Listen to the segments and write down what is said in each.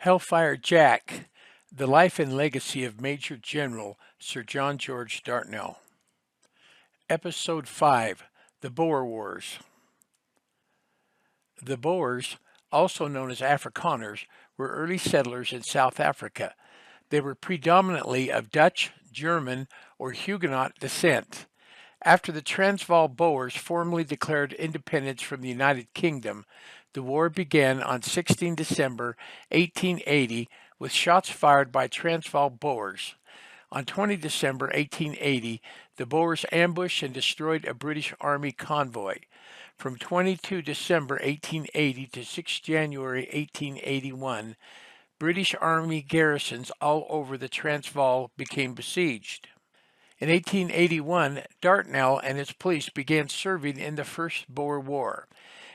Hellfire Jack, The Life and Legacy of Major General Sir John George Dartnell. Episode 5, The Boer Wars. The Boers, also known as Afrikaners, were early settlers in South Africa. They were predominantly of Dutch, German, or Huguenot descent. After the Transvaal Boers formally declared independence from the United Kingdom, the war began on 16 December 1880 with shots fired by Transvaal Boers. On 20 December 1880, the Boers ambushed and destroyed a British Army convoy. From 22 December 1880 to 6 January 1881, British Army garrisons all over the Transvaal became besieged. In 1881, Dartnell and his police began serving in the First Boer War.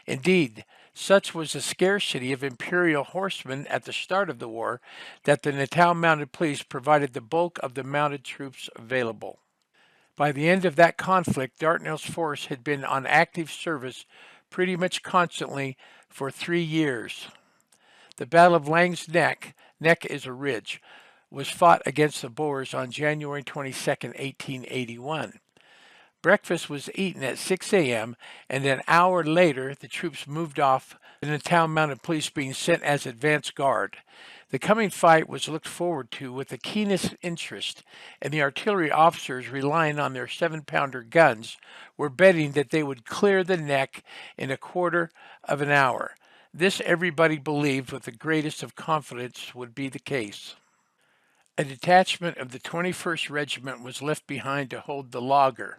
Indeed, such was the scarcity of Imperial horsemen at the start of the war that the Natal Mounted Police provided the bulk of the mounted troops available. By the end of that conflict, Dartnell's force had been on active service pretty much constantly for 3 years. The Battle of Laing's Neck is a ridge, was fought against the Boers on January 22, 1881. Breakfast was eaten at 6 a.m., and an hour later the troops moved off, the Natal Mounted Police being sent as advance guard. The coming fight was looked forward to with the keenest interest, and the artillery officers, relying on their 7-pounder guns, were betting that they would clear the neck in a quarter of an hour. This everybody believed with the greatest of confidence would be the case. A detachment of the 21st Regiment was left behind to hold the laager.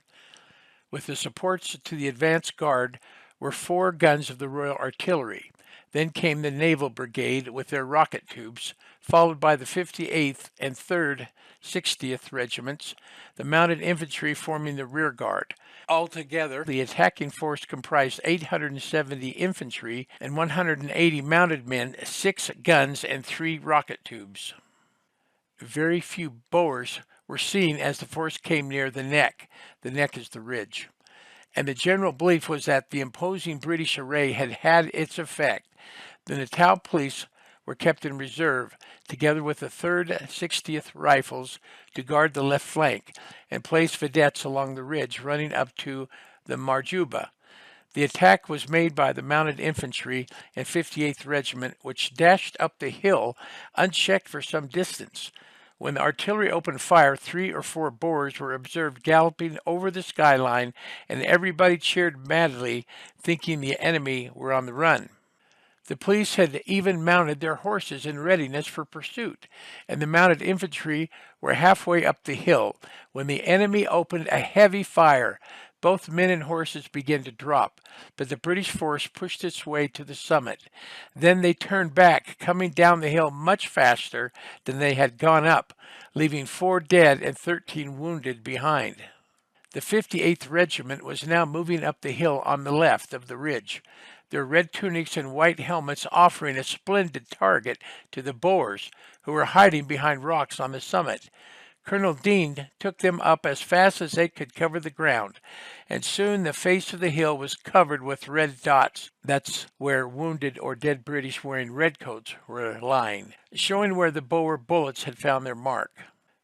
With the supports to the advance guard were 4 guns of the Royal Artillery. Then came the Naval Brigade with their rocket tubes, followed by the 58th and 3rd 60th Regiments, the Mounted Infantry forming the rear guard. Altogether, the attacking force comprised 870 infantry and 180 mounted men, 6 guns, and 3 rocket tubes. Very few Boers were seen as the force came near the neck. The neck is the ridge. And the general belief was that the imposing British array had had its effect. The Natal Police were kept in reserve, together with the 3rd 60th Rifles, to guard the left flank, and place vedettes along the ridge running up to the Marjuba. The attack was made by the Mounted Infantry and 58th Regiment, which dashed up the hill unchecked for some distance. When the artillery opened fire, 3 or 4 Boers were observed galloping over the skyline, and everybody cheered madly, thinking the enemy were on the run. The police had even mounted their horses in readiness for pursuit, and the mounted infantry were halfway up the hill when the enemy opened a heavy fire. Both men and horses began to drop, but the British force pushed its way to the summit. Then they turned back, coming down the hill much faster than they had gone up, leaving 4 dead and 13 wounded behind. The 58th Regiment was now moving up the hill on the left of the ridge, their red tunics and white helmets offering a splendid target to the Boers, who were hiding behind rocks on the summit. Colonel Dean took them up as fast as they could cover the ground, and soon the face of the hill was covered with red dots. That's where wounded or dead British wearing redcoats were lying, showing where the Boer bullets had found their mark.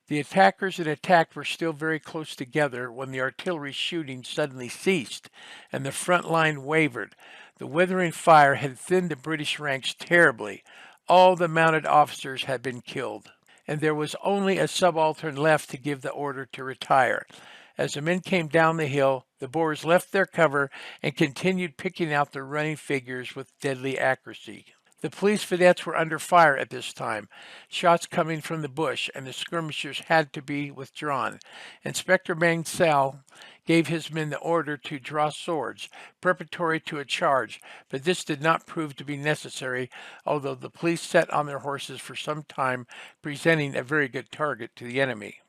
The attackers and attacked were still very close together when the artillery shooting suddenly ceased, and the front line wavered. The withering fire had thinned the British ranks terribly. All the mounted officers had been killed, and there was only a subaltern left to give the order to retire. As the men came down the hill, the Boers left their cover and continued picking out the running figures with deadly accuracy. The police vedettes were under fire at this time, shots coming from the bush, and the skirmishers had to be withdrawn. Inspector Mansell gave his men the order to draw swords, preparatory to a charge, but this did not prove to be necessary, although the police sat on their horses for some time, presenting a very good target to the enemy.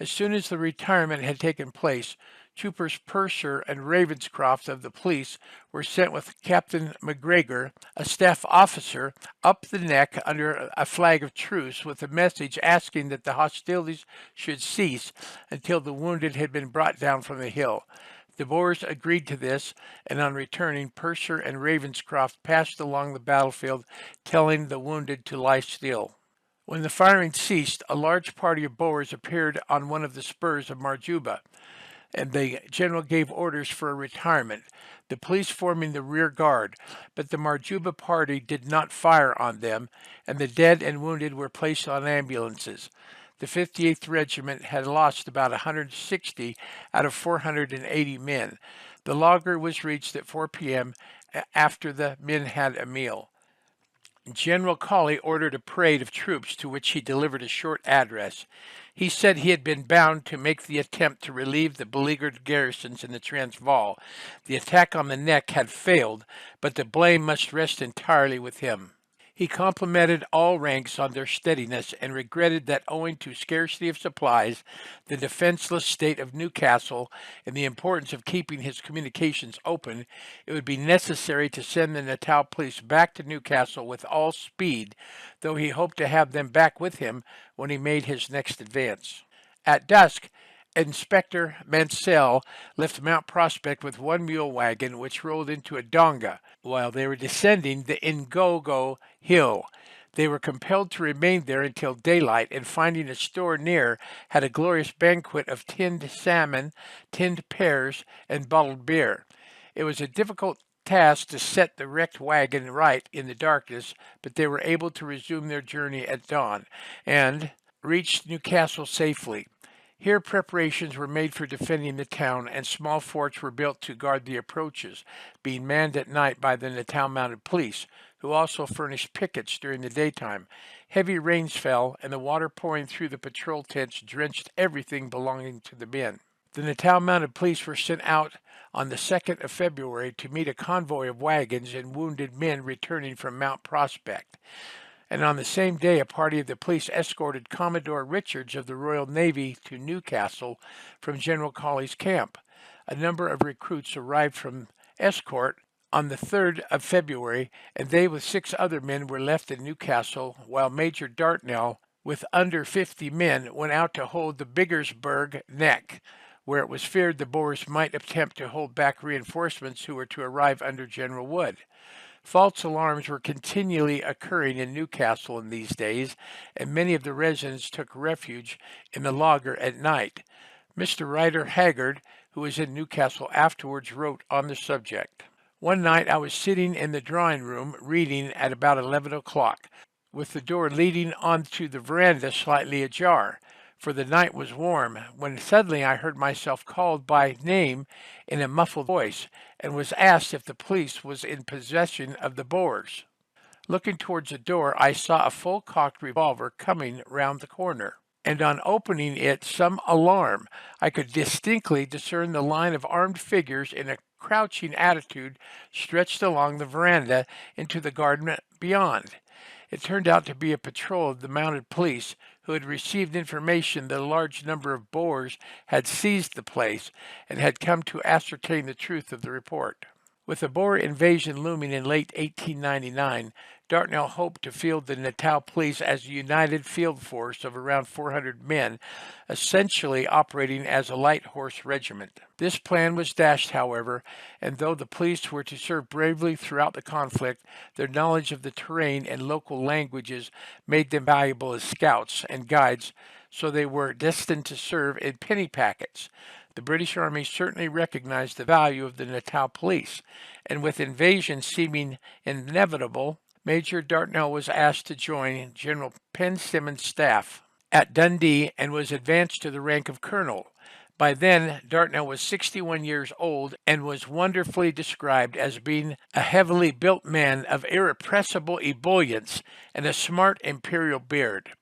As soon as the retirement had taken place, Troopers Purser and Ravenscroft of the police were sent with Captain McGregor, a staff officer, up the neck under a flag of truce with a message asking that the hostilities should cease until the wounded had been brought down from the hill. The Boers agreed to this, and on returning, Purser and Ravenscroft passed along the battlefield, telling the wounded to lie still. When the firing ceased, a large party of Boers appeared on one of the spurs of Marjuba, and the general gave orders for a retirement, the police forming the rear guard, but the Marjuba party did not fire on them, and the dead and wounded were placed on ambulances. The 58th Regiment had lost about 160 out of 480 men. The laager was reached at 4 p.m. after the men had a meal. General Colley ordered a parade of troops to which he delivered a short address. He said he had been bound to make the attempt to relieve the beleaguered garrisons in the Transvaal. The attack on the neck had failed, but the blame must rest entirely with him. He complimented all ranks on their steadiness and regretted that owing to scarcity of supplies, the defenseless state of Newcastle, and the importance of keeping his communications open, it would be necessary to send the Natal police back to Newcastle with all speed, though he hoped to have them back with him when he made his next advance. At dusk, Inspector Mansell left Mount Prospect with one mule wagon, which rolled into a donga while they were descending the Ngogo Hill. They were compelled to remain there until daylight, and finding a store near, had a glorious banquet of tinned salmon, tinned pears, and bottled beer. It was a difficult task to set the wrecked wagon right in the darkness, but they were able to resume their journey at dawn, and reached Newcastle safely. Here preparations were made for defending the town, and small forts were built to guard the approaches, being manned at night by the Natal Mounted Police, who also furnished pickets during the daytime. Heavy rains fell, and the water pouring through the patrol tents drenched everything belonging to the men. The Natal Mounted Police were sent out on the 2nd of February to meet a convoy of wagons and wounded men returning from Mount Prospect. And on the same day, a party of the police escorted Commodore Richards of the Royal Navy to Newcastle from General Colley's camp. A number of recruits arrived from escort on the 3rd of February, and they with 6 other men were left in Newcastle, while Major Dartnell, with under 50 men, went out to hold the Biggersburg Neck, where it was feared the Boers might attempt to hold back reinforcements who were to arrive under General Wood. False alarms were continually occurring in Newcastle in these days, and many of the residents took refuge in the laager at night. Mr. Ryder Haggard, who was in Newcastle afterwards, wrote on the subject. One night I was sitting in the drawing room reading at about 11 o'clock, with the door leading onto the veranda slightly ajar, for the night was warm, when suddenly I heard myself called by name in a muffled voice, and was asked if the police was in possession of the Boers. Looking towards the door, I saw a full-cocked revolver coming round the corner, and on opening it some alarm, I could distinctly discern the line of armed figures in a crouching attitude stretched along the veranda into the garden beyond. It turned out to be a patrol of the mounted police, who had received information that a large number of Boers had seized the place and had come to ascertain the truth of the report. With the Boer invasion looming in late 1899, Dartnell hoped to field the Natal Police as a united field force of around 400 men, essentially operating as a light horse regiment. This plan was dashed, however, and though the police were to serve bravely throughout the conflict, their knowledge of the terrain and local languages made them valuable as scouts and guides, so they were destined to serve in penny packets. The British Army certainly recognized the value of the Natal Police, and with invasion seeming inevitable, Major Dartnell was asked to join General Penn Simmons' staff at Dundee and was advanced to the rank of colonel. By then, Dartnell was 61 years old and was wonderfully described as being a heavily built man of irrepressible ebullience and a smart imperial beard.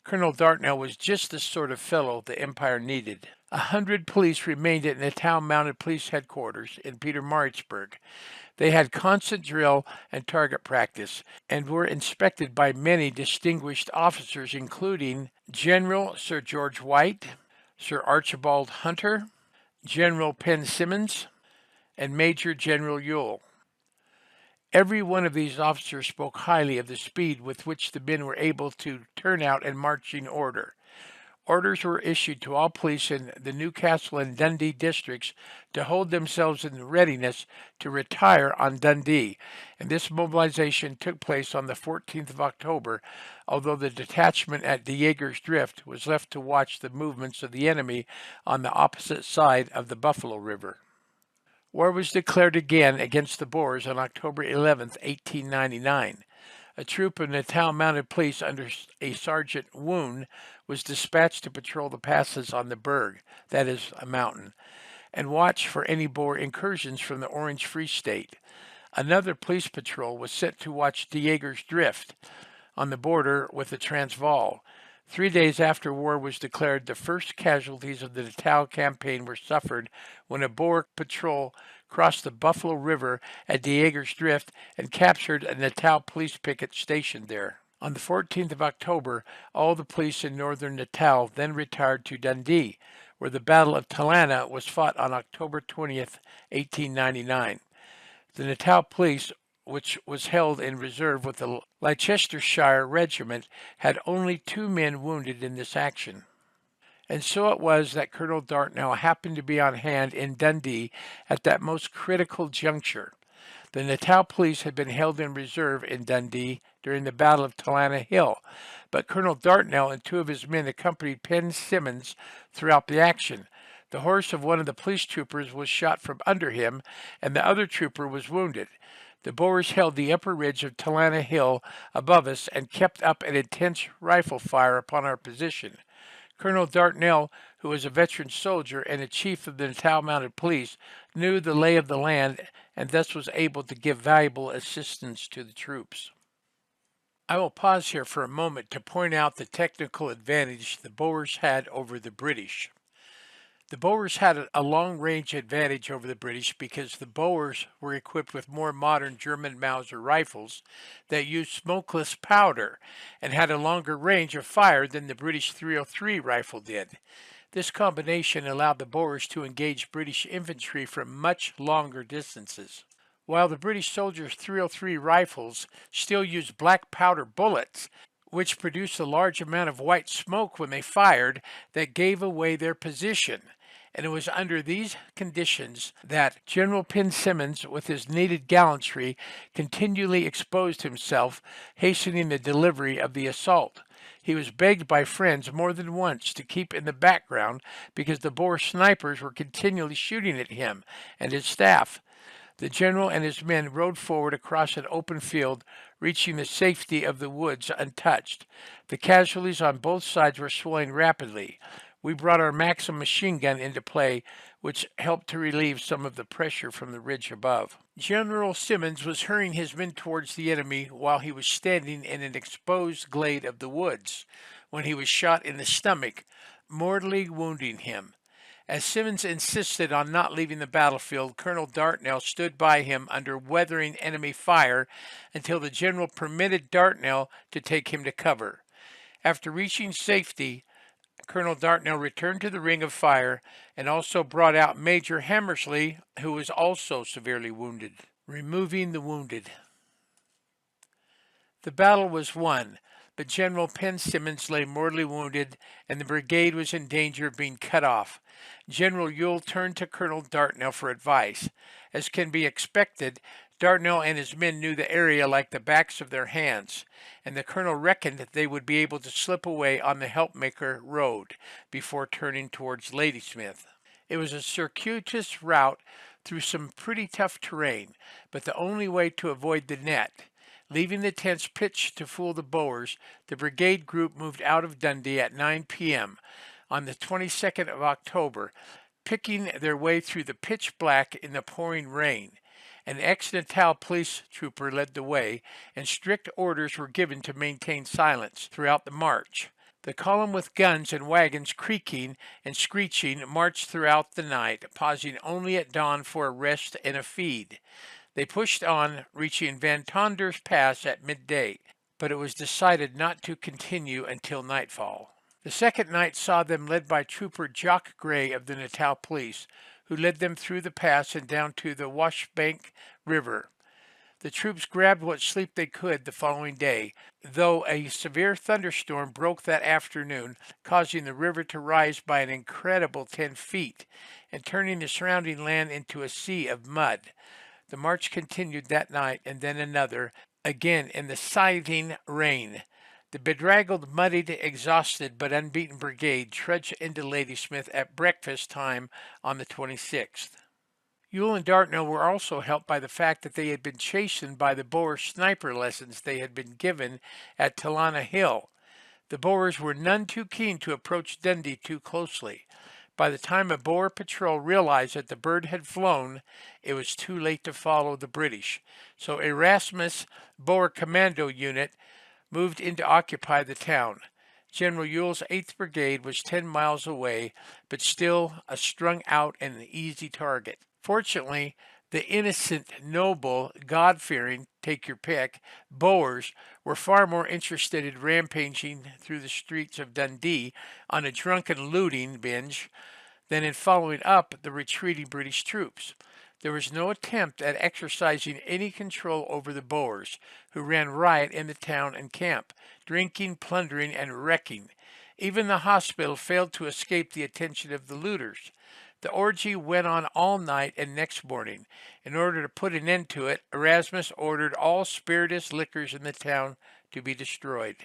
Colonel Dartnell was just the sort of fellow the Empire needed. 100 police remained at Natal Mounted Police Headquarters in Pietermaritzburg. They had constant drill and target practice, and were inspected by many distinguished officers, including General Sir George White, Sir Archibald Hunter, General Penn Simmons, and Major General Ewell. Every one of these officers spoke highly of the speed with which the men were able to turn out in marching order. Orders were issued to all police in the Newcastle and Dundee districts to hold themselves in readiness to retire on Dundee, and this mobilization took place on the 14th of October, although the detachment at De Jager's Drift was left to watch the movements of the enemy on the opposite side of the Buffalo River. War was declared again against the Boers on October 11, 1899. A troop of Natal Mounted Police under a Sergeant Woon was dispatched to patrol the passes on the Berg, that is, a mountain, and watch for any Boer incursions from the Orange Free State. Another police patrol was sent to watch De Jager's Drift on the border with the Transvaal. 3 days after war was declared, the first casualties of the Natal campaign were suffered when a Boer patrol crossed the Buffalo River at De Jager's Drift and captured a Natal police picket stationed there. On the 14th of October, all the police in northern Natal then retired to Dundee, where the Battle of Talana was fought on October 20th, 1899. The Natal Police, which was held in reserve with the Leicestershire Regiment, had only 2 men wounded in this action. And so it was that Colonel Dartnell happened to be on hand in Dundee at that most critical juncture. The Natal Police had been held in reserve in Dundee during the Battle of Talana Hill, but Colonel Dartnell and 2 of his men accompanied Penn Simmons throughout the action. The horse of one of the police troopers was shot from under him, and the other trooper was wounded. The Boers held the upper ridge of Talana Hill above us and kept up an intense rifle fire upon our position. Colonel Dartnell, who was a veteran soldier and a chief of the Natal Mounted Police, knew the lay of the land and thus was able to give valuable assistance to the troops. I will pause here for a moment to point out the technical advantage the Boers had over the British. The Boers had a long-range advantage over the British because the Boers were equipped with more modern German Mauser rifles that used smokeless powder and had a longer range of fire than the British .303 rifle did. This combination allowed the Boers to engage British infantry from much longer distances. While the British soldiers' .303 rifles still used black powder bullets, which produced a large amount of white smoke when they fired that gave away their position. And it was under these conditions that General Penn Simmons, with his needed gallantry, continually exposed himself, hastening the delivery of the assault. He was begged by friends more than once to keep in the background because the Boer snipers were continually shooting at him and his staff. The general and his men rode forward across an open field, reaching the safety of the woods untouched. The casualties on both sides were swelling rapidly. We brought our Maxim machine gun into play, which helped to relieve some of the pressure from the ridge above. General Simmons was hurrying his men towards the enemy while he was standing in an exposed glade of the woods, when he was shot in the stomach, mortally wounding him. As Simmons insisted on not leaving the battlefield, Colonel Dartnell stood by him under weathering enemy fire until the general permitted Dartnell to take him to cover. After reaching safety, Colonel Dartnell returned to the ring of fire and also brought out Major Hammersley, who was also severely wounded. Removing the wounded. The battle was won, but General Penn Simmons lay mortally wounded and the brigade was in danger of being cut off. General Ewell turned to Colonel Dartnell for advice. As can be expected, Dartnell and his men knew the area like the backs of their hands, and the colonel reckoned that they would be able to slip away on the Helpmaker Road before turning towards Ladysmith. It was a circuitous route through some pretty tough terrain, but the only way to avoid the net. Leaving the tents pitched to fool the Boers, the brigade group moved out of Dundee at 9 p.m. on the 22nd of October, picking their way through the pitch black in the pouring rain. An ex-Natal police trooper led the way, and strict orders were given to maintain silence throughout the march. The column with guns and wagons creaking and screeching marched throughout the night, pausing only at dawn for a rest and a feed. They pushed on, reaching Van Tonder's Pass at midday, but it was decided not to continue until nightfall. The second night saw them led by Trooper Jock Gray of the Natal Police, who led them through the pass and down to the Washbank River. The troops grabbed what sleep they could the following day, though a severe thunderstorm broke that afternoon, causing the river to rise by an incredible 10 feet and turning the surrounding land into a sea of mud. The march continued that night and then another, again in the scything rain. The bedraggled, muddied, exhausted, but unbeaten brigade trudged into Ladysmith at breakfast time on the 26th. Ewell and Dartnell were also helped by the fact that they had been chastened by the Boer sniper lessons they had been given at Talana Hill. The Boers were none too keen to approach Dundee too closely. By the time a Boer patrol realized that the bird had flown, it was too late to follow the British. So Erasmus' Boer Commando Unit moved in to occupy the town. General Ewell's 8th Brigade was 10 miles away, but still a strung out and an easy target. Fortunately, the innocent, noble, God-fearing, take your pick, Boers were far more interested in rampaging through the streets of Dundee on a drunken looting binge than in following up the retreating British troops. There was no attempt at exercising any control over the Boers, who ran riot in the town and camp, drinking, plundering, and wrecking. Even the hospital failed to escape the attention of the looters. The orgy went on all night and next morning. In order to put an end to it, Erasmus ordered all spirituous liquors in the town to be destroyed.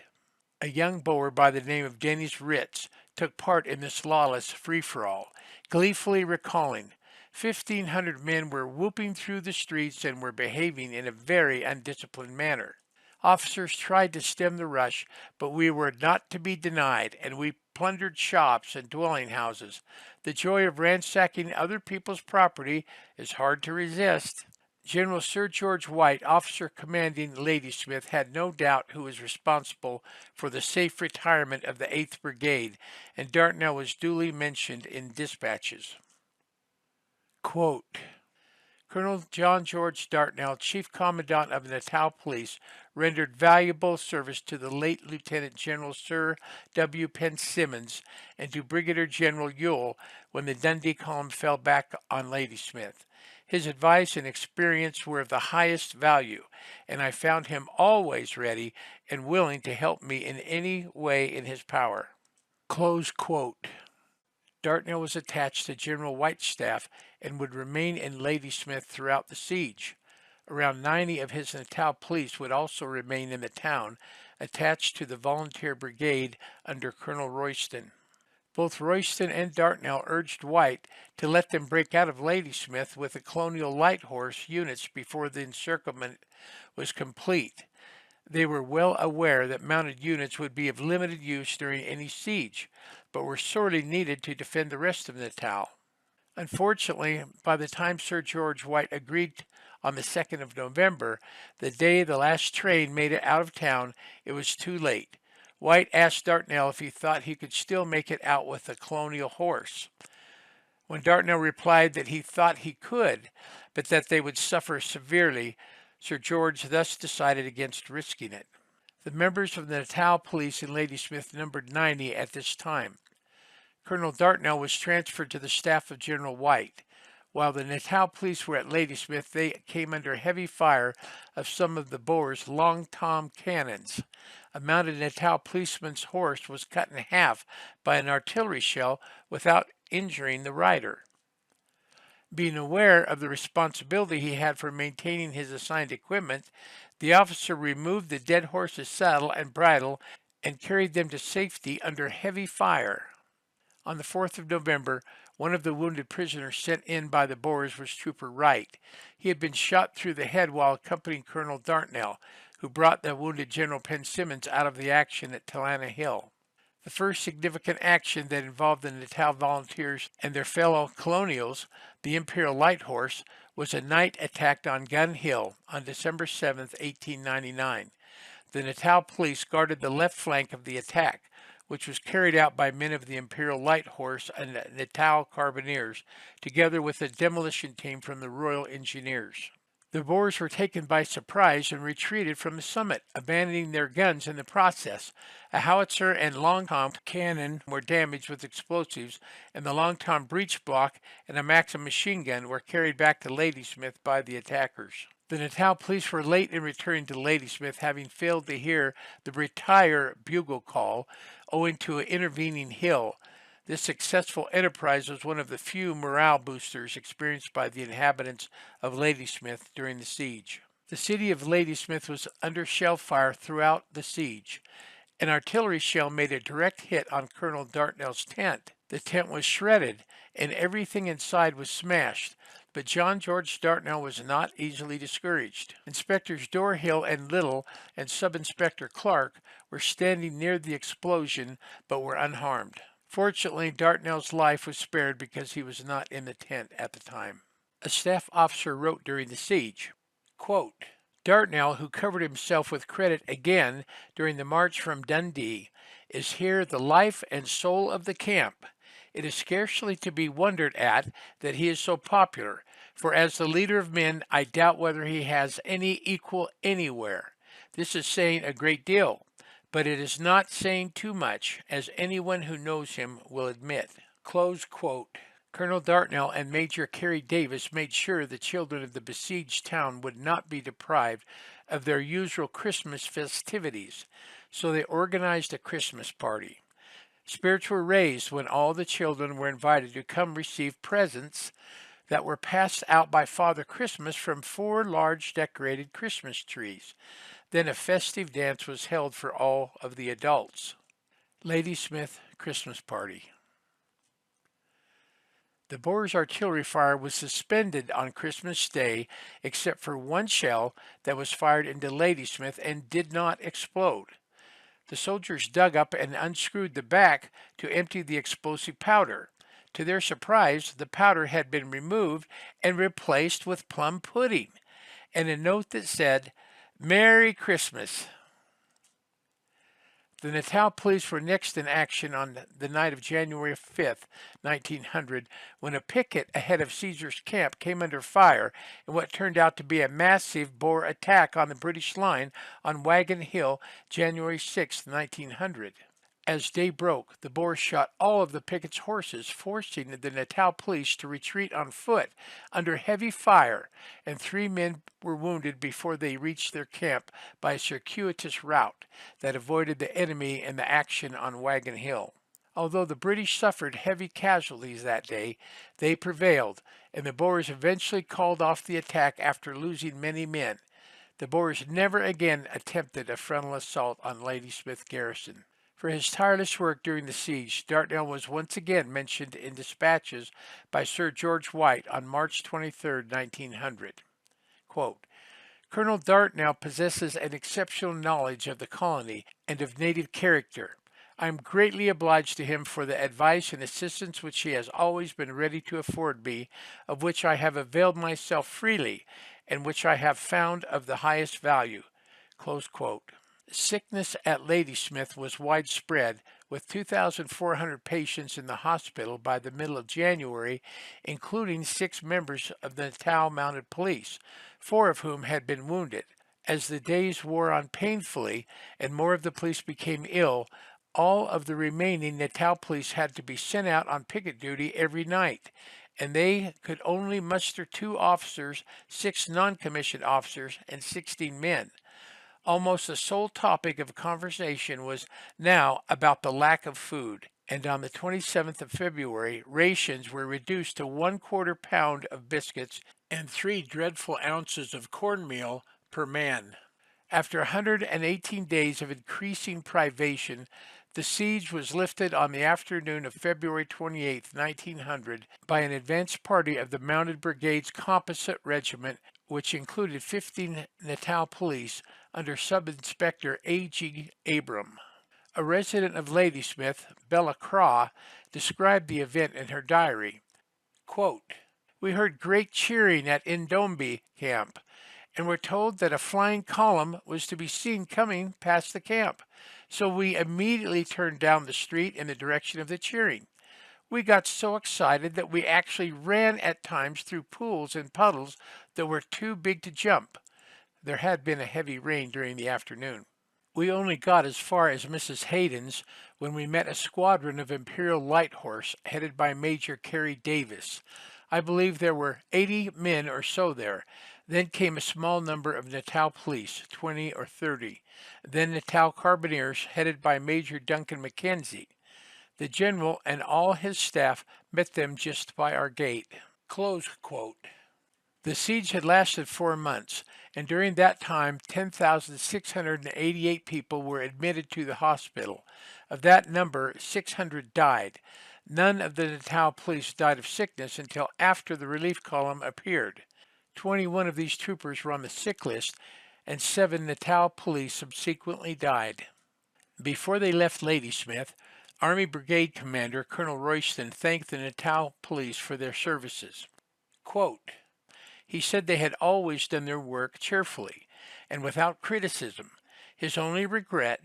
A young Boer by the name of Dennis Ritz took part in this lawless free-for-all, gleefully recalling, 1,500 men were whooping through the streets and were behaving in a very undisciplined manner. Officers tried to stem the rush, but we were not to be denied, and we plundered shops and dwelling houses. The joy of ransacking other people's property is hard to resist. General Sir George White, officer commanding Ladysmith, had no doubt who was responsible for the safe retirement of the 8th Brigade, and Dartnell was duly mentioned in dispatches. Quote, Colonel John George Dartnell, Chief Commandant of the Natal Police, rendered valuable service to the late Lieutenant General Sir W. Penn Simmons and to Brigadier General Ewell when the Dundee column fell back on Ladysmith. His advice and experience were of the highest value, and I found him always ready and willing to help me in any way in his power. Close quote. Dartnell was attached to General White's staff and would remain in Ladysmith throughout the siege. Around 90 of his Natal police would also remain in the town, attached to the volunteer brigade under Colonel Royston. Both Royston and Dartnell urged White to let them break out of Ladysmith with the Colonial Light Horse units before the encirclement was complete. They were well aware that mounted units would be of limited use during any siege, but were sorely needed to defend the rest of Natal. Unfortunately, by the time Sir George White agreed on the 2nd of November, the day the last train made it out of town, it was too late. White asked Dartnell if he thought he could still make it out with the Colonial Horse. When Dartnell replied that he thought he could, but that they would suffer severely, Sir George thus decided against risking it. The members of the Natal Police in Ladysmith numbered 90 at this time. Colonel Dartnell was transferred to the staff of General White. While the Natal Police were at Ladysmith, they came under heavy fire of some of the Boers' long-tom cannons. A mounted Natal policeman's horse was cut in half by an artillery shell without injuring the rider. Being aware of the responsibility he had for maintaining his assigned equipment, the officer removed the dead horse's saddle and bridle and carried them to safety under heavy fire. On the 4th of November, one of the wounded prisoners sent in by the Boers was Trooper Wright. He had been shot through the head while accompanying Colonel Dartnell, who brought the wounded General Penn Simmons out of the action at Talana Hill. The first significant action that involved the Natal Volunteers and their fellow colonials, the Imperial Light Horse, was a night attack on Gun Hill on December 7, 1899. The Natal Police guarded the left flank of the attack, which was carried out by men of the Imperial Light Horse and Natal Carbineers, together with a demolition team from the Royal Engineers. The Boers were taken by surprise and retreated from the summit, abandoning their guns in the process. A howitzer and long-tom cannon were damaged with explosives, and the long-tom breech block and a Maxim machine gun were carried back to Ladysmith by the attackers. The Natal police were late in returning to Ladysmith, having failed to hear the retire bugle call owing to an intervening hill. This successful enterprise was one of the few morale boosters experienced by the inhabitants of Ladysmith during the siege. The city of Ladysmith was under shell fire throughout the siege. An artillery shell made a direct hit on Colonel Dartnell's tent. The tent was shredded, and everything inside was smashed, but John George Dartnell was not easily discouraged. Inspectors Doorhill and Little and Sub-Inspector Clark were standing near the explosion, but were unharmed. Fortunately, Dartnell's life was spared because he was not in the tent at the time. A staff officer wrote during the siege, quote, Dartnell, who covered himself with credit again during the march from Dundee, is here the life and soul of the camp. It is scarcely to be wondered at that he is so popular, for as the leader of men, I doubt whether he has any equal anywhere. This is saying a great deal, but it is not saying too much, as anyone who knows him will admit. Close quote. Colonel Dartnell and Major Carey Davis made sure the children of the besieged town would not be deprived of their usual Christmas festivities, so they organized a Christmas party. Spirits were raised when all the children were invited to come receive presents that were passed out by Father Christmas from 4 large decorated Christmas trees. Then a festive dance was held for all of the adults. Ladysmith Christmas Party. The Boers' artillery fire was suspended on Christmas Day except for one shell that was fired into Ladysmith and did not explode. The soldiers dug up and unscrewed the back to empty the explosive powder. To their surprise, the powder had been removed and replaced with plum pudding, and a note that said, Merry Christmas. The Natal police were next in action on the night of January 5th, 1900, when a picket ahead of Caesar's camp came under fire in what turned out to be a massive Boer attack on the British line on Wagon Hill, January 6, 1900. As day broke, the Boers shot all of the picket's horses, forcing the Natal police to retreat on foot under heavy fire, and 3 men were wounded before they reached their camp by a circuitous route that avoided the enemy and the action on Wagon Hill. Although the British suffered heavy casualties that day, they prevailed, and the Boers eventually called off the attack after losing many men. The Boers never again attempted a frontal assault on Ladysmith garrison. For his tireless work during the siege, Dartnell was once again mentioned in dispatches by Sir George White on March 23, 1900. Quote, Colonel Dartnell possesses an exceptional knowledge of the colony and of native character. I am greatly obliged to him for the advice and assistance which he has always been ready to afford me, of which I have availed myself freely, and which I have found of the highest value. Close quote. Sickness at Ladysmith was widespread, with 2,400 patients in the hospital by the middle of January, including 6 members of the Natal Mounted Police, 4 of whom had been wounded. As the days wore on painfully and more of the police became ill, all of the remaining Natal police had to be sent out on picket duty every night, and they could only muster 2 officers, 6 non-commissioned officers, and 16 men. Almost the sole topic of conversation was now about the lack of food, and on the 27th of February, rations were reduced to 1/4 pound of biscuits and 3 dreadful ounces of cornmeal per man. After 118 days of increasing privation, the siege was lifted on the afternoon of February 28, 1900, by an advance party of the Mounted Brigade's Composite Regiment, which included 15 Natal police under Sub-Inspector A.G. Abram. A resident of Ladysmith, Bella Craw, described the event in her diary. Quote, We heard great cheering at Indombi camp, and were told that a flying column was to be seen coming past the camp, so we immediately turned down the street in the direction of the cheering. We got so excited that we actually ran at times through pools and puddles that were too big to jump. There had been a heavy rain during the afternoon. We only got as far as Mrs. Hayden's when we met a squadron of Imperial Light Horse headed by Major Carey Davis. I believe there were 80 men or so there. Then came a small number of Natal police, 20 or 30. Then Natal carbineers headed by Major Duncan Mackenzie. The general and all his staff met them just by our gate. Close quote. The siege had lasted 4 months, and during that time 10,688 people were admitted to the hospital. Of that number, 600 died. None of the Natal police died of sickness until after the relief column appeared. 21 of these troopers were on the sick list, and 7 Natal police subsequently died. Before they left Ladysmith, Army Brigade Commander Colonel Royston thanked the Natal police for their services. Quote, he said they had always done their work cheerfully and without criticism. His only regret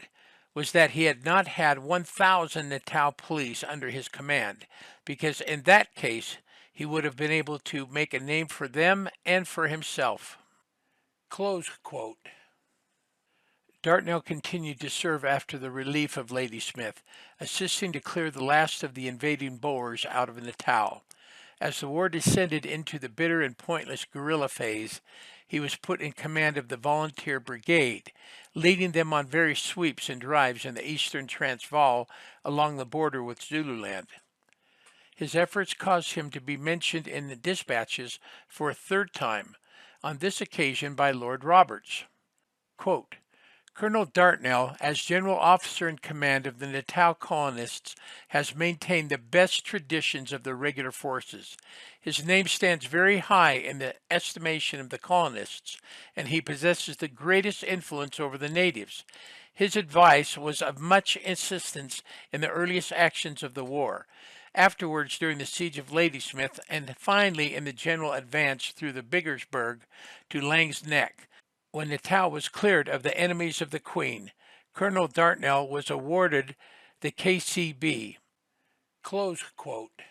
was that he had not had 1,000 Natal police under his command, because in that case he would have been able to make a name for them and for himself. Close quote. Dartnell continued to serve after the relief of Ladysmith, assisting to clear the last of the invading Boers out of Natal. As the war descended into the bitter and pointless guerrilla phase, he was put in command of the Volunteer Brigade, leading them on various sweeps and drives in the eastern Transvaal along the border with Zululand. His efforts caused him to be mentioned in the dispatches for a third time, on this occasion by Lord Roberts. Quote, Colonel Dartnell, as General Officer in command of the Natal colonists, has maintained the best traditions of the regular forces. His name stands very high in the estimation of the colonists, and he possesses the greatest influence over the natives. His advice was of much assistance in the earliest actions of the war, afterwards during the siege of Ladysmith, and finally in the general advance through the Biggersburg to Lang's Neck. When Natal was cleared of the enemies of the Queen, Colonel Dartnell was awarded the KCB. Close quote.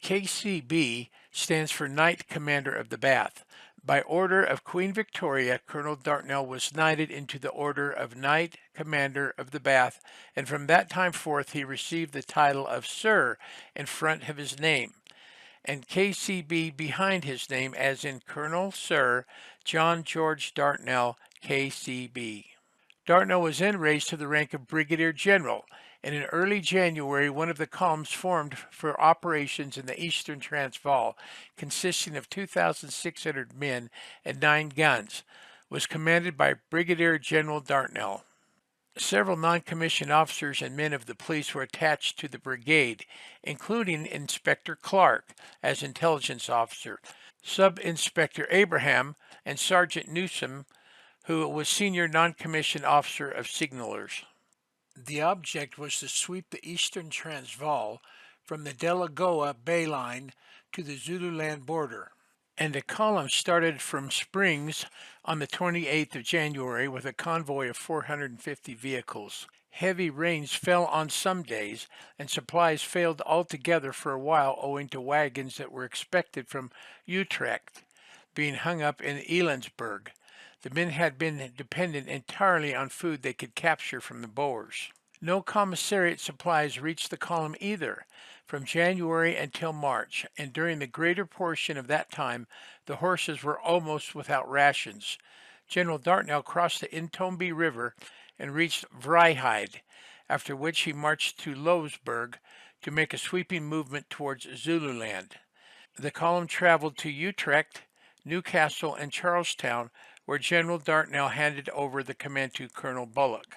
KCB stands for Knight Commander of the Bath. By order of Queen Victoria, Colonel Dartnell was knighted into the order of Knight Commander of the Bath, and from that time forth he received the title of Sir in front of his name, and KCB behind his name, as in Colonel Sir John George Dartnell, KCB. Dartnell was then raised to the rank of Brigadier General, and in early January one of the columns formed for operations in the eastern Transvaal, consisting of 2,600 men and 9 guns, was commanded by Brigadier General Dartnell. Several non-commissioned officers and men of the police were attached to the brigade, including Inspector Clark as intelligence officer, Sub-Inspector Abraham, and Sergeant Newsom, who was senior non-commissioned officer of signalers. The object was to sweep the eastern Transvaal from the Delagoa Bay line to the Zululand border, and a column started from Springs on the 28th of January with a convoy of 450 vehicles. Heavy rains fell on some days, and supplies failed altogether for a while owing to wagons that were expected from Utrecht being hung up in Elandsburg. The men had been dependent entirely on food they could capture from the Boers. No commissariat supplies reached the column either from January until March, and during the greater portion of that time the horses were almost without rations. General Dartnell crossed the Intombi River and reached Vryheid, after which he marched to Louwsburg to make a sweeping movement towards Zululand. The column traveled to Utrecht, Newcastle, and Charlestown, where General Dartnell handed over the command to Colonel Bullock.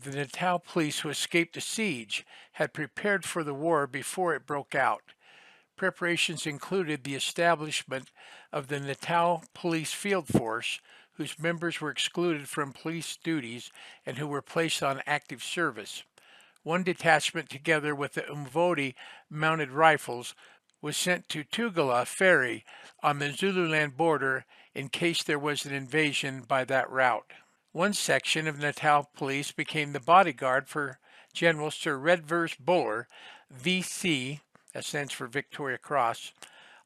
The Natal police who escaped the siege had prepared for the war before it broke out. Preparations included the establishment of the Natal Police Field Force, whose members were excluded from police duties and who were placed on active service. One detachment, together with the Umvoti mounted rifles, was sent to Tugela Ferry on the Zululand border in case there was an invasion by that route. One section of Natal Police became the bodyguard for General Sir Redvers Boer, VC, that stands for Victoria Cross,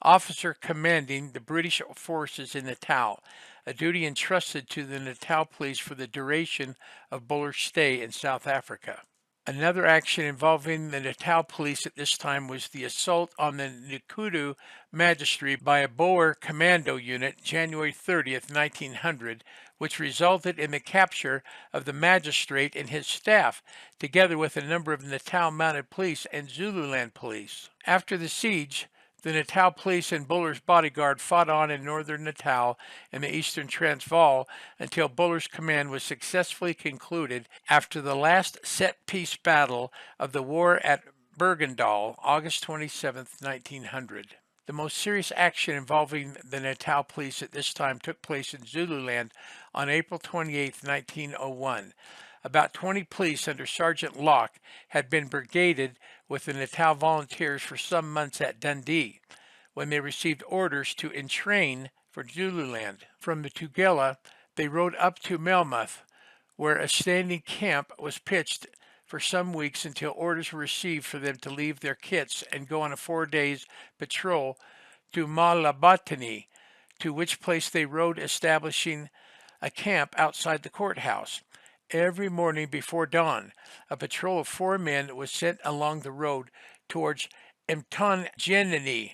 officer commanding the British forces in Natal, a duty entrusted to the Natal Police for the duration of Buller's stay in South Africa. Another action involving the Natal police at this time was the assault on the Nkudu Magistracy by a Boer commando unit January 30th, 1900, which resulted in the capture of the magistrate and his staff, together with a number of Natal Mounted Police and Zululand police. After the siege, the Natal police and Buller's bodyguard fought on in northern Natal and the eastern Transvaal until Buller's command was successfully concluded after the last set-piece battle of the war at Bergendal, August 27, 1900. The most serious action involving the Natal police at this time took place in Zululand on April 28, 1901. About 20 police under Sergeant Locke had been brigaded with the Natal Volunteers for some months at Dundee, when they received orders to entrain for Zululand. From the Tugela, they rode up to Melmoth, where a standing camp was pitched for some weeks until orders were received for them to leave their kits and go on a 4 days patrol to Malabatani, to which place they rode, establishing a camp outside the courthouse. Every morning before dawn, a patrol of 4 men was sent along the road towards Mtongenini,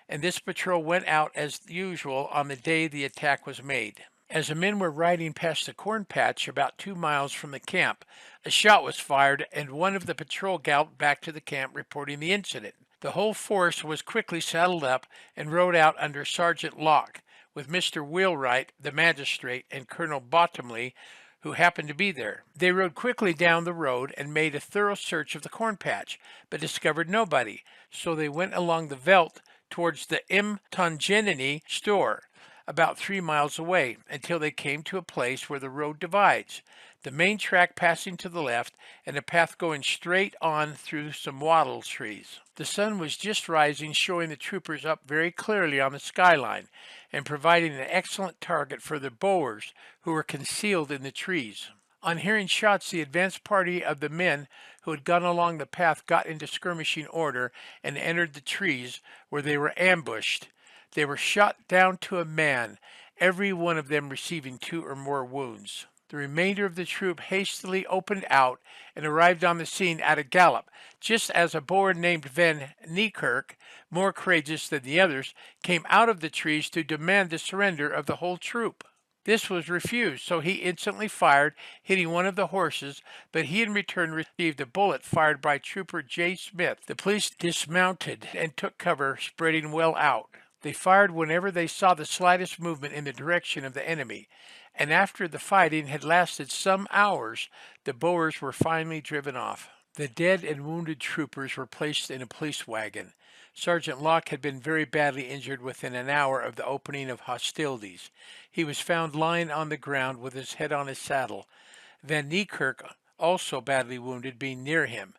and this patrol went out as usual on the day the attack was made. As the men were riding past the corn patch about 2 miles from the camp, a shot was fired and one of the patrol galloped back to the camp reporting the incident. The whole force was quickly saddled up and rode out under Sergeant Locke, with Mr. Wheelwright, the magistrate, and Colonel Bottomley, who happened to be there. They rode quickly down the road and made a thorough search of the corn patch, but discovered nobody, so they went along the veldt towards the Mtongenini store, about 3 miles away, until they came to a place where the road divides, the main track passing to the left and a path going straight on through some wattle trees. The sun was just rising, showing the troopers up very clearly on the skyline and providing an excellent target for the Boers, who were concealed in the trees. On hearing shots, the advance party of the men who had gone along the path got into skirmishing order and entered the trees, where they were ambushed. They were shot down to a man, every one of them receiving 2 or more wounds. The remainder of the troop hastily opened out and arrived on the scene at a gallop, just as a Boer named Van Niekerk, more courageous than the others, came out of the trees to demand the surrender of the whole troop. This was refused, so he instantly fired, hitting one of the horses, but he in return received a bullet fired by Trooper J. Smith. The police dismounted and took cover, spreading well out. They fired whenever they saw the slightest movement in the direction of the enemy, and after the fighting had lasted some hours, the Boers were finally driven off. The dead and wounded troopers were placed in a police wagon. Sergeant Locke had been very badly injured within an hour of the opening of hostilities. He was found lying on the ground with his head on his saddle, Van Niekerk also badly wounded, being near him.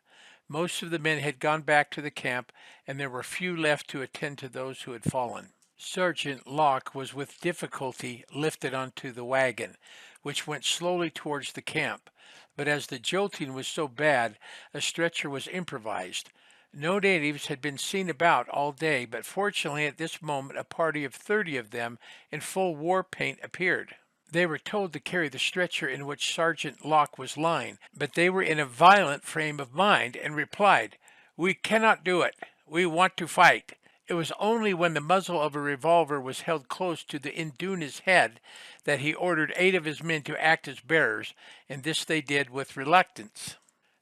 Most of the men had gone back to the camp, and there were few left to attend to those who had fallen. Sergeant Locke was with difficulty lifted onto the wagon, which went slowly towards the camp, but as the jolting was so bad, a stretcher was improvised. No natives had been seen about all day, but fortunately at this moment a party of 30 of them in full war paint appeared. They were told to carry the stretcher in which Sergeant Locke was lying, but they were in a violent frame of mind and replied, "We cannot do it. We want to fight." It was only when the muzzle of a revolver was held close to the Induna's head that he ordered 8 of his men to act as bearers, and this they did with reluctance.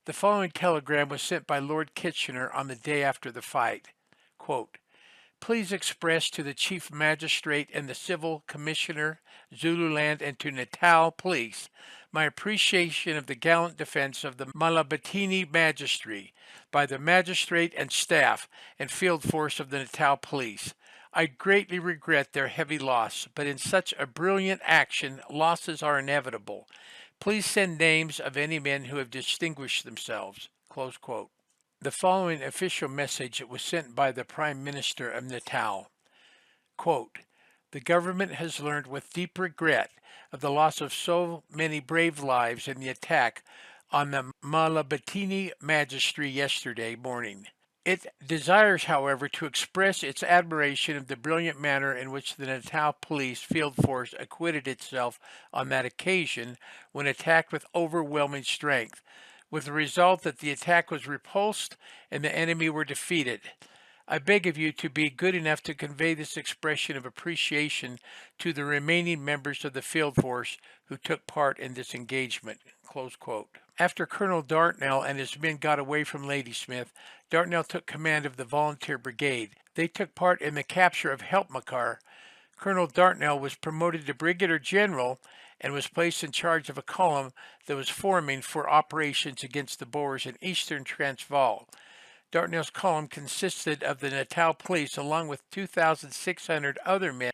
The following telegram was sent by Lord Kitchener on the day after the fight. Quote, "Please express to the Chief Magistrate and the Civil Commissioner, Zululand, and to Natal Police my appreciation of the gallant defense of the Malabatini Magistracy by the Magistrate and staff and field force of the Natal Police. I greatly regret their heavy loss, but in such a brilliant action losses are inevitable. Please send names of any men who have distinguished themselves." Close quote. The following official message was sent by the Prime Minister of Natal. Quote, "The government has learned with deep regret of the loss of so many brave lives in the attack on the Malabatini Magistracy yesterday morning. It desires, however, to express its admiration of the brilliant manner in which the Natal Police Field Force acquitted itself on that occasion when attacked with overwhelming strength, with the result that the attack was repulsed and the enemy were defeated. I beg of you to be good enough to convey this expression of appreciation to the remaining members of the field force who took part in this engagement." Close quote. After Colonel Dartnell and his men got away from Ladysmith, Dartnell took command of the volunteer brigade. They took part in the capture of Helpmacar. Colonel Dartnell was promoted to brigadier general and was placed in charge of a column that was forming for operations against the Boers in eastern Transvaal. Dartnell's column consisted of the Natal police along with 2,600 other men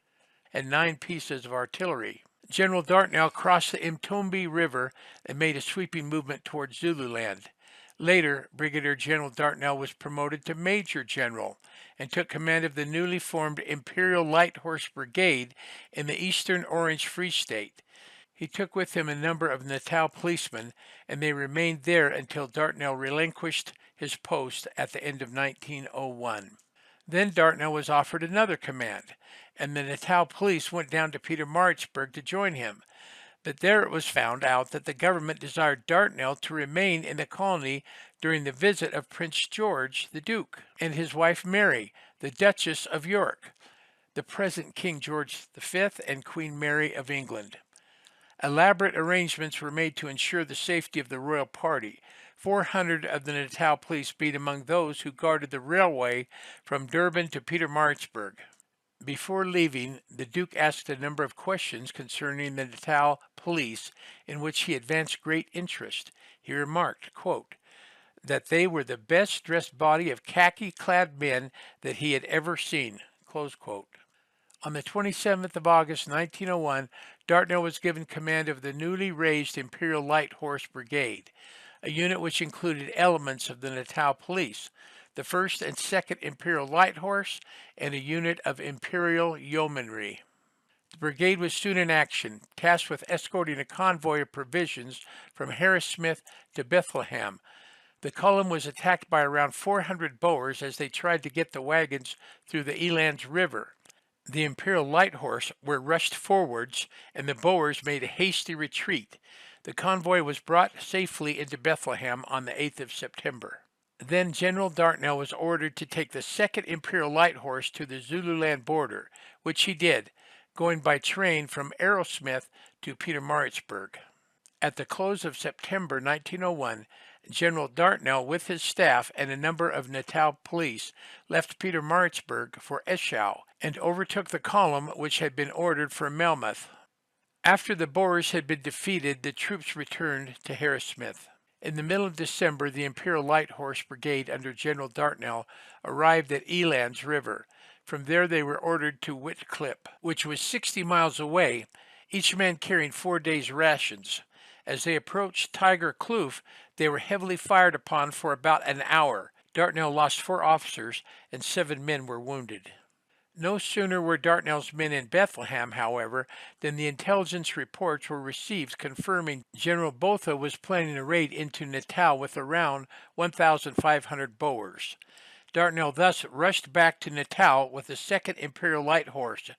and 9 pieces of artillery. General Dartnell crossed the Mtombi River and made a sweeping movement towards Zululand. Later, Brigadier General Dartnell was promoted to Major General and took command of the newly formed Imperial Light Horse Brigade in the eastern Orange Free State. He took with him a number of Natal policemen, and they remained there until Dartnell relinquished his post at the end of 1901. Then Dartnell was offered another command, and the Natal police went down to Pietermaritzburg to join him. But there it was found out that the government desired Dartnell to remain in the colony during the visit of Prince George, the Duke, and his wife Mary, the Duchess of York, the present King George V and Queen Mary of England. Elaborate arrangements were made to ensure the safety of the royal party. 400 of the Natal police being among those who guarded the railway from Durban to Pietermaritzburg. Before leaving, the Duke asked a number of questions concerning the Natal police, in which he advanced great interest. He remarked, quote, that they were the best dressed body of khaki-clad men that he had ever seen. Close quote. On the 27th of August, 1901, Dartnell was given command of the newly raised Imperial Light Horse Brigade, a unit which included elements of the Natal Police, the 1st and 2nd Imperial Light Horse, and a unit of Imperial Yeomanry. The brigade was soon in action, tasked with escorting a convoy of provisions from Harrismith to Bethlehem. The column was attacked by around 400 Boers as they tried to get the wagons through the Elands River. The Imperial Light Horse were rushed forwards, and the Boers made a hasty retreat. The convoy was brought safely into Bethlehem on the 8th of September. Then General Dartnell was ordered to take the 2nd Imperial Light Horse to the Zululand border, which he did, going by train from Arrowsmith to Pietermaritzburg. At the close of September 1901, General Dartnell with his staff and a number of Natal police left Pietermaritzburg for Eshowe and overtook the column which had been ordered for Melmoth. After the Boers had been defeated, the troops returned to Harrismith. In the middle of December, the Imperial Light Horse Brigade under General Dartnell arrived at Elands River. From there they were ordered to Whitclip, which was 60 miles away, each man carrying 4 days' rations. As they approached Tiger Kloof, they were heavily fired upon for about an hour. Dartnell lost 4 officers and 7 men were wounded. No sooner were Dartnell's men in Bethlehem, however, than the intelligence reports were received confirming General Botha was planning a raid into Natal with around 1,500 Boers. Dartnell thus rushed back to Natal with the 2nd Imperial Light Horse.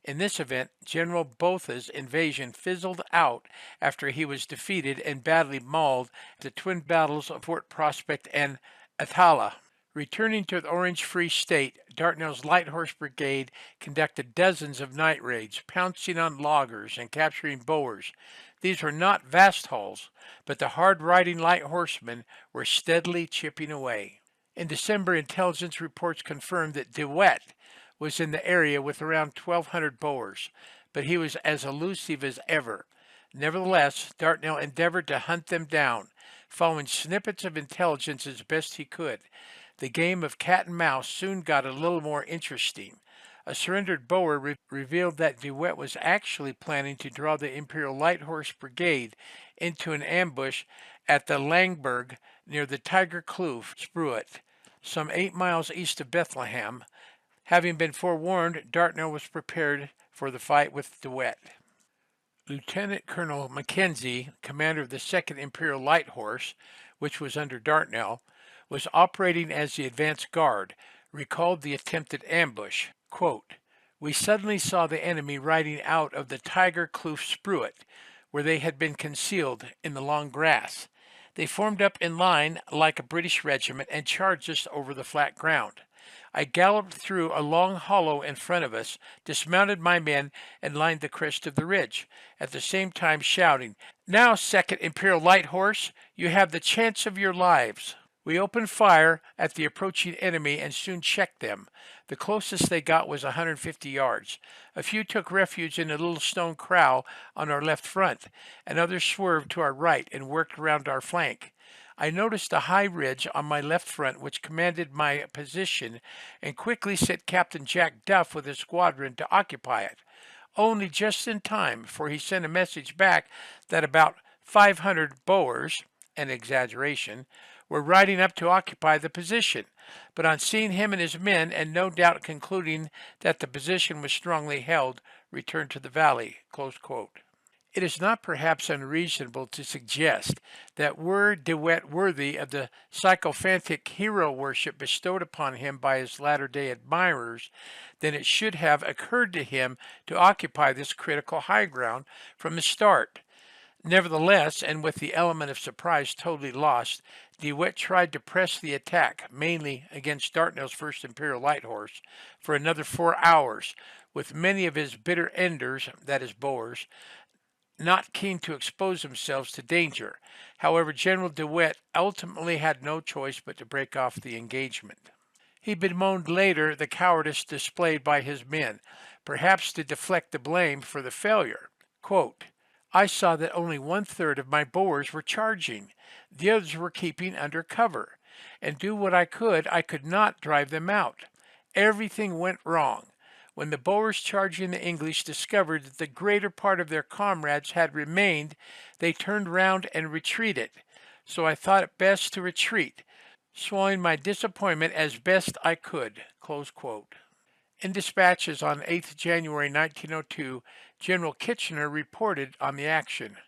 In this event, General Botha's invasion fizzled out after he was defeated and badly mauled at the twin battles of Fort Prospect and Atala. Returning to the Orange Free State, Dartnell's Light Horse Brigade conducted dozens of night raids, pouncing on loggers and capturing Boers. These were not vast hauls, but the hard-riding light horsemen were steadily chipping away. In December, intelligence reports confirmed that De Wet was in the area with around 1,200 Boers, but he was as elusive as ever. Nevertheless, Dartnell endeavored to hunt them down, following snippets of intelligence as best he could. The game of cat and mouse soon got a little more interesting. A surrendered Boer revealed that De Wet was actually planning to draw the Imperial Light Horse Brigade into an ambush at the Langberg near the Tiger Kloof Spruit, some 8 miles east of Bethlehem. Having been forewarned, Dartnell was prepared for the fight with De Wet. Lieutenant Colonel Mackenzie, commander of the 2nd Imperial Light Horse, which was under Dartnell, was operating as the advance guard, recalled the attempted ambush. Quote, "We suddenly saw the enemy riding out of the Tiger Kloof Spruit, where they had been concealed in the long grass. They formed up in line like a British regiment and charged us over the flat ground. I galloped through a long hollow in front of us, dismounted my men, and lined the crest of the ridge, at the same time shouting, "Now, 2nd Imperial Light Horse, you have the chance of your lives." We opened fire at the approaching enemy and soon checked them. The closest they got was 150 yards. A few took refuge in a little stone corral on our left front, and others swerved to our right and worked around our flank. I noticed a high ridge on my left front which commanded my position and quickly sent Captain Jack Duff with his squadron to occupy it. Only just in time, for he sent a message back that about 500 Boers, an exaggeration, were riding up to occupy the position, but on seeing him and his men, and no doubt concluding that the position was strongly held, returned to the valley." Close quote. It is not perhaps unreasonable to suggest that were De Wet worthy of the sycophantic hero worship bestowed upon him by his latter-day admirers, then it should have occurred to him to occupy this critical high ground from the start. Nevertheless, and with the element of surprise totally lost, De Wet tried to press the attack, mainly against Dartnell's 1st Imperial Light Horse, for another 4 hours, with many of his bitter enders, that is Boers, not keen to expose themselves to danger. However, General De Wet ultimately had no choice but to break off the engagement. He bemoaned later the cowardice displayed by his men, perhaps to deflect the blame for the failure. Quote, "I saw that only 1/3 of my Boers were charging. The others were keeping under cover, and do what I could not drive them out. Everything went wrong. When the Boers charging the English discovered that the greater part of their comrades had remained, they turned round and retreated. So I thought it best to retreat, swallowing my disappointment as best I could." Close quote. In dispatches on 8th January 1902, General Kitchener reported on the action.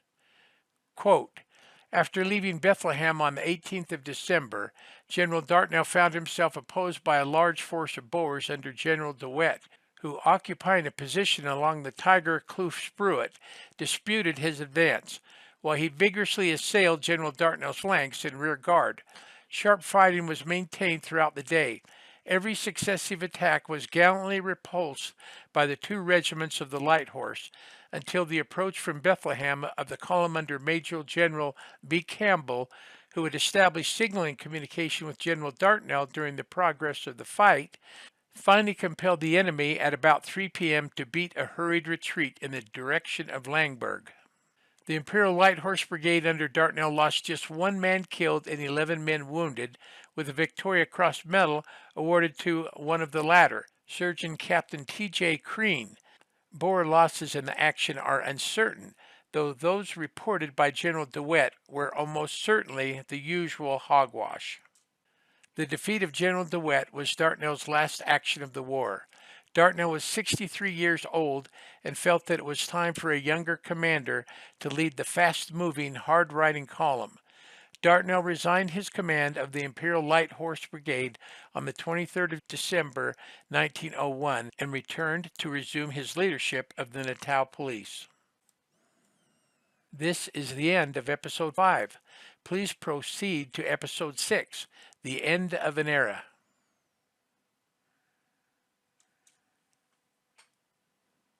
Quote, "After leaving Bethlehem on the 18th of December, General Dartnell found himself opposed by a large force of Boers under General De Wet, who, occupying a position along the Tiger Kloof Spruit, disputed his advance, while he vigorously assailed General Dartnell's flanks in rear guard. Sharp fighting was maintained throughout the day. Every successive attack was gallantly repulsed by the 2 regiments of the Light Horse, until the approach from Bethlehem of the column under Major General B. Campbell, who had established signaling communication with General Dartnell during the progress of the fight, finally compelled the enemy at about 3 p.m. to beat a hurried retreat in the direction of Langburg. The Imperial Light Horse Brigade under Dartnell lost just 1 man killed and 11 men wounded, with the Victoria Cross Medal awarded to one of the latter, Surgeon Captain T.J. Crean. Boer losses in the action are uncertain, though those reported by General De Wet were almost certainly the usual hogwash. The defeat of General De Wet was Dartnell's last action of the war. Dartnell was 63 years old and felt that it was time for a younger commander to lead the fast-moving, hard-riding column. Dartnell resigned his command of the Imperial Light Horse Brigade on the 23rd of December, 1901, and returned to resume his leadership of the Natal Police. This is the end of Episode 5. Please proceed to Episode 6, The End of an Era.